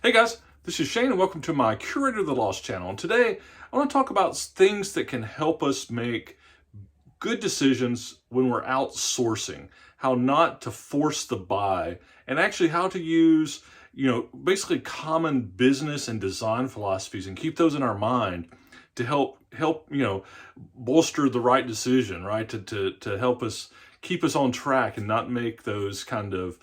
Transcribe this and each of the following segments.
Hey guys, this is Shane and welcome to my Curator of the Lost channel. And today I want to talk about things that can help us make good decisions when we're outsourcing, how not to force the buy, and actually how to use, basically common business and design philosophies and keep those in our mind to help, bolster the right decision, right? To help us keep us on track and not make those kind of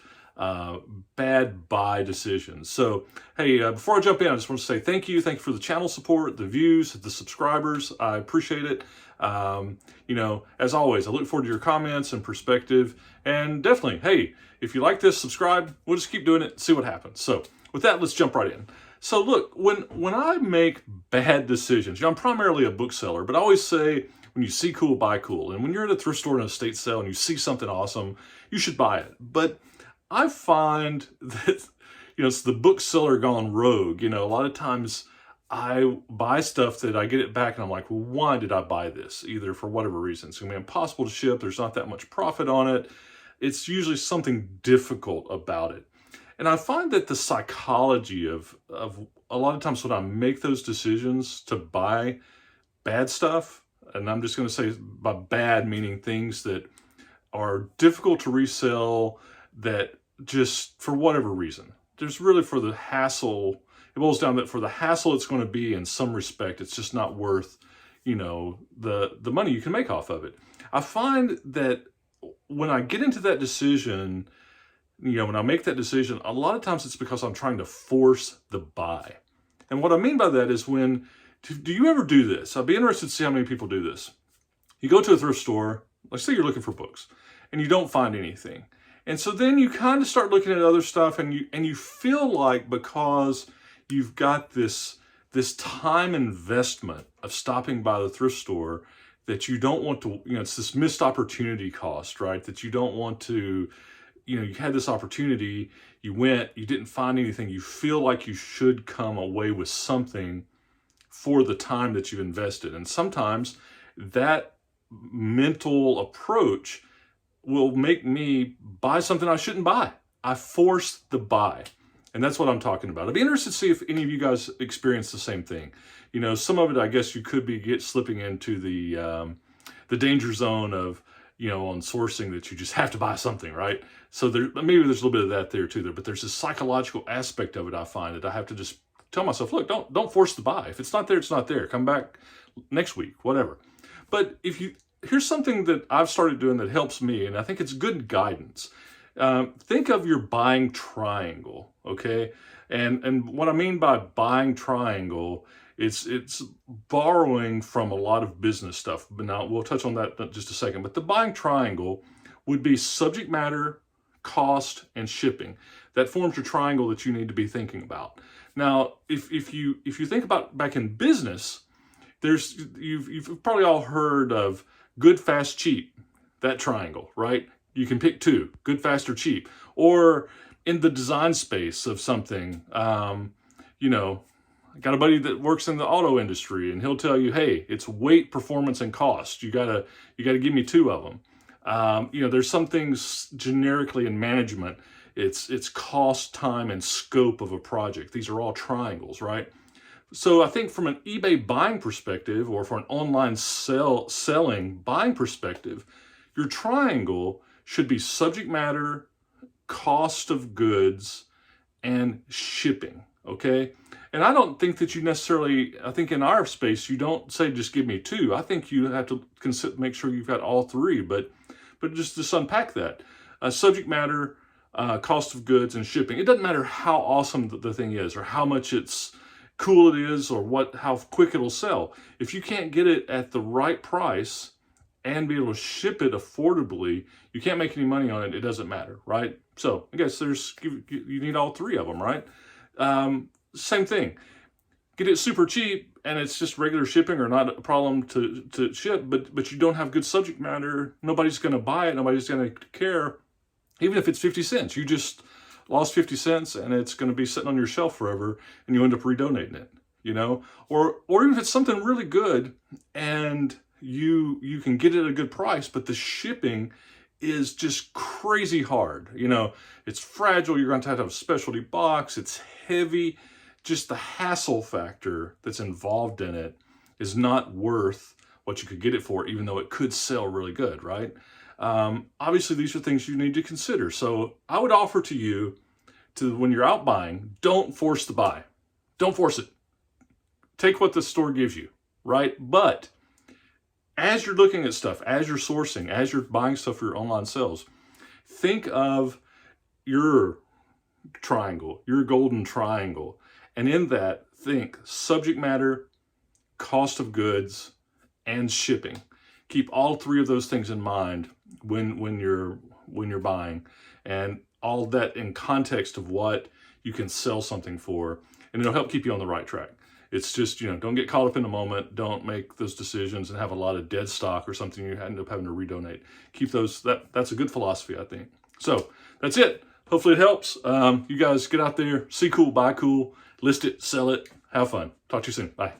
bad buy decisions. So, hey, before I jump in, I just want to say thank you. Thank you for the channel support, the views, the subscribers. I appreciate it. As always, I look forward to your comments and perspective. And definitely, hey, if you like this, subscribe. We'll just keep doing it, see what happens. So with that, let's jump right in. So look, when I make bad decisions, I'm primarily a bookseller, but I always say, when you see cool, buy cool. And when you're at a thrift store in a estate sale and you see something awesome, you should buy it. But I find that, it's the bookseller gone rogue. A lot of times I buy stuff that I get it back and I'm like, well, why did I buy this? Either for whatever reason. It's going to be impossible to ship. There's not that much profit on it. It's usually something difficult about it. And I find that the psychology of a lot of times when I make those decisions to buy bad stuff, and I'm just going to say by bad meaning things that are difficult to resell, that just for whatever reason, there's really for the hassle, it boils down that for the hassle it's going to be in some respect, it's just not worth, the money you can make off of it. I find that when I get into that decision, when I make that decision, a lot of times it's because I'm trying to force the buy. And what I mean by that is do you ever do this? I'd be interested to see how many people do this. You go to a thrift store, let's say you're looking for books, and you don't find anything. And so then you kind of start looking at other stuff and you feel like because you've got this time investment of stopping by the thrift store that you don't want to, it's this missed opportunity cost, right? That you don't want to, you had this opportunity, you went, you didn't find anything, you feel like you should come away with something for the time that you've invested. And sometimes that mental approach will make me buy something I shouldn't buy. I force the buy. And that's what I'm talking about. I'd be interested to see if any of you guys experience the same thing. Some of it, I guess you could be slipping into the danger zone of, on sourcing that you just have to buy something, right? So maybe there's a little bit of that there too, but there's this psychological aspect of it I find that I have to just tell myself, look, don't force the buy. If it's not there, it's not there. Come back next week, whatever. But here's something that I've started doing that helps me, and I think it's good guidance. Think of your buying triangle, okay? And what I mean by buying triangle, it's borrowing from a lot of business stuff. But now we'll touch on that in just a second. But the buying triangle would be subject matter, cost, and shipping. That forms your triangle that you need to be thinking about. Now, if you think about back in business, you've probably all heard of good, fast, cheap, that triangle, right? You can pick two, good, fast, or cheap. Or in the design space of something, I got a buddy that works in the auto industry and he'll tell you, hey, it's weight, performance, and cost. You gotta give me two of them. There's some things generically in management, it's cost, time, and scope of a project. These are all triangles, right? So I think from an eBay buying perspective or for an online selling buying perspective, your triangle should be subject matter, cost of goods, and shipping, okay? And I don't think that I think in our space, you don't say, just give me two. I think you have to make sure you've got all three, but just unpack that. Subject matter, cost of goods, and shipping. It doesn't matter how awesome the thing is or how much it's cool it is or how quick it'll sell. If you can't get it at the right price and be able to ship it affordably, you can't make any money on it. It doesn't matter, right? So I guess you need all three of them, right? Same thing. Get it super cheap and it's just regular shipping or not a problem to ship, but you don't have good subject matter. Nobody's going to buy it. Nobody's going to care. Even if it's 50 cents, you just lost 50 cents and it's going to be sitting on your shelf forever and you end up redonating it, or even if it's something really good and you can get it at a good price, but the shipping is just crazy hard. You know, it's fragile. You're going to have a specialty box. It's heavy. Just the hassle factor that's involved in it is not worth what you could get it for, even though it could sell really good, right? Obviously, these are things you need to consider. So I would offer to you to, when you're out buying, don't force the buy. Don't force it. Take what the store gives you, right? But as you're looking at stuff, as you're sourcing, as you're buying stuff for your online sales, think of your triangle, your golden triangle. And in that, think subject matter, cost of goods, and shipping. Keep all three of those things in mind when you're buying, and all that in context of what you can sell something for, and it'll help keep you on the right track. It's just, you know, don't get caught up in the moment. Don't make those decisions and have a lot of dead stock or something you end up having to redonate. Keep those, that's a good philosophy, I think. So that's it. Hopefully it helps. You guys get out there, see cool, buy cool, list it, sell it, have fun. Talk to you soon. Bye.